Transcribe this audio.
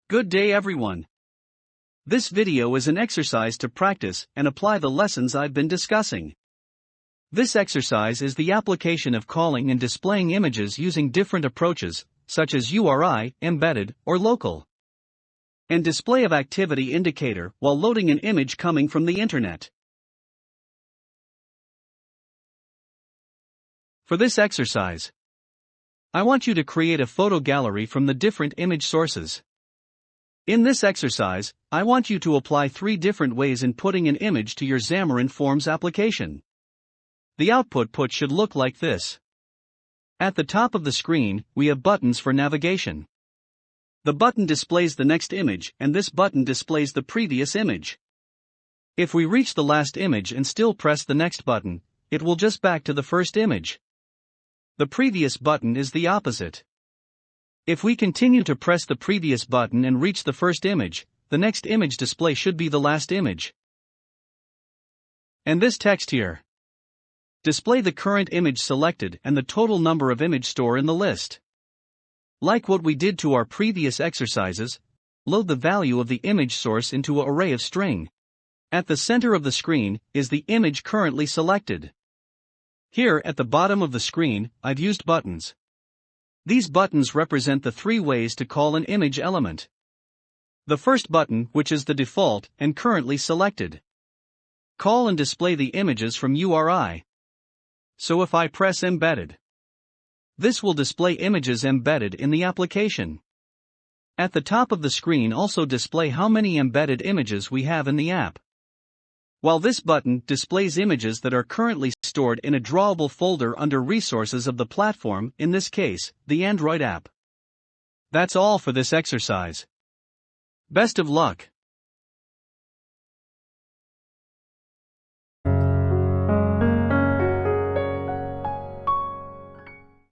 Good day everyone. This video is an exercise to practice and apply the lessons I've been discussing. This exercise is the application of calling and displaying images using different approaches, such as URI, embedded, or local. And display of activity indicator while loading an image coming from the internet. For this exercise, I want you to create a photo gallery from the different image sources. In this exercise, I want you to apply 3 different ways in putting an image to your Xamarin Forms application. The output should look like this. At the top of the screen, we have buttons for navigation. The button displays the next image and this button displays the previous image. If we reach the last image and still press the next button, it will just back to the first image. The previous button is the opposite. If we continue to press the previous button and reach the first image, the next image display should be the last image. And this text here. Display the current image selected and the total number of image store in the list. Like what we did to our previous exercises, load the value of the image source into an array of string. At the center of the screen is the image currently selected. Here at the bottom of the screen, I've used buttons. These buttons represent the 3 ways to call an image element. The first button, which is the default and currently selected. Call and display the images from URI. So if I press embedded, this will display images embedded in the application. At the top of the screen also display how many embedded images we have in the app. While this button displays images that are currently stored in a drawable folder under resources of the platform, in this case, the Android app. That's all for this exercise. Best of luck.